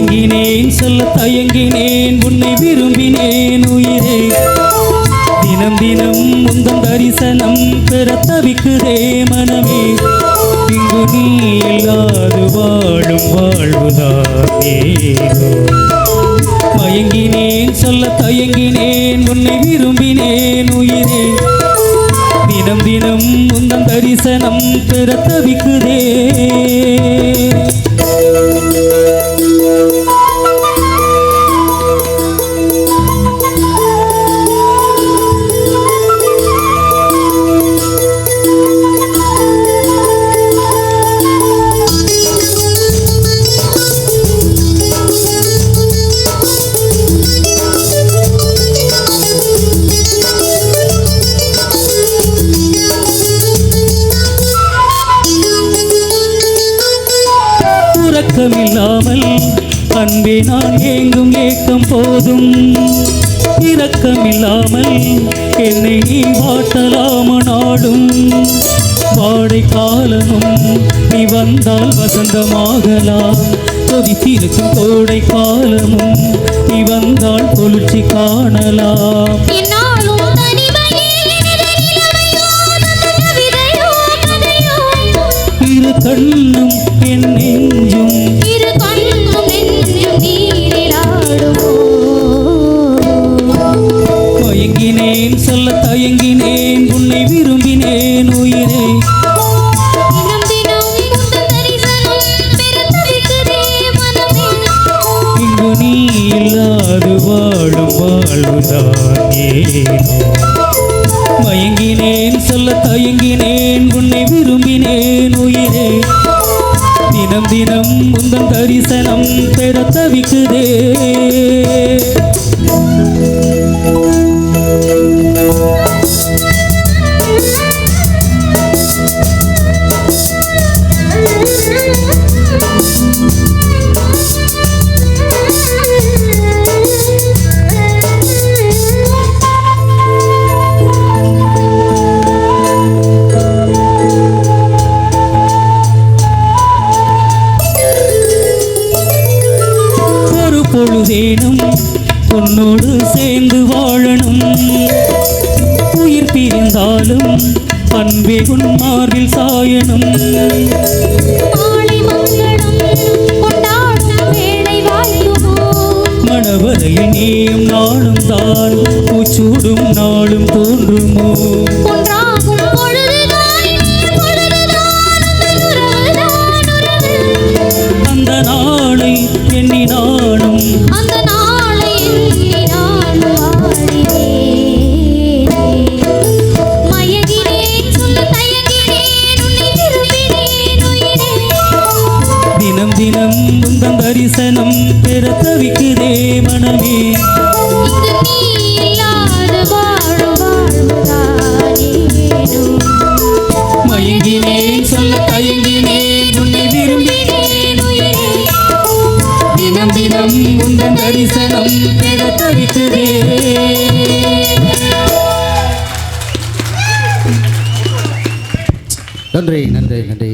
மயங்கினேன் சொல்ல தயங்கினேன் உன்னை விரும்பினேன் உயிரே தினம் தினம் உந்தன் தரிசனம் பெற தவிக்குதே மனமே இங்கு நீ இல்லாது வாழும் வாழ்வுதானே மயங்கினேன் சொல்ல தயங்கினேன் உன்னை விரும்பினேன் உயிரே தினம் தினம் உந்தன் தரிசனம் பெற தவிக்குதே இரக்கமில்லாமல் அன்பே நான் ஏங்கும் ஏக்கம் போதும் இரக்கமில்லாமல் என்னை நீ வாட்டலாம நாடும் வாடை காலமும் நீ வந்தால் வசந்தமாகலாம் கொதித்திருக்கும் கோடை காலமும் நீ வந்தால் குளிர்ச்சி காணலாம் இரு கண்ணும் என் நெஞ்சும் மயங்கினேன் சொல்ல தயங்கினேன் உன்னை விரும்பினேன் உயிரே இங்கு நீ இல்லாது வாழும் வாழ்வுதானே மயங்கினேன் சொல்ல தயங்கினேன் உன்னை விரும்பினேன் உயிரே தினம் தினம் உந்தன் தரிசனம் பெற தவிக்குதே பொழுதேனும் உன்னோடு சேர்ந்து வாழணும் உயிர் பிரிந்தாலும் அன்பே உன் மார்பில் சாயணும் மணவரையில் நீயும் நாளும் தான் பூச்சூடும் நாளும் தோன்றுமோ அந்த நாளை எண்ணி நானும் தினம் தினம் உந்தன் தரிசனம் பெற தவிக்குதே மனமே மயங்கினேன் சொல்ல தயங்கினேன் உன்னை விரும்பினேன் உயிரே தினம் தினம் உந்தன் தரிசனம் பெற தவிக்குதே நன்றி நன்றி நன்றி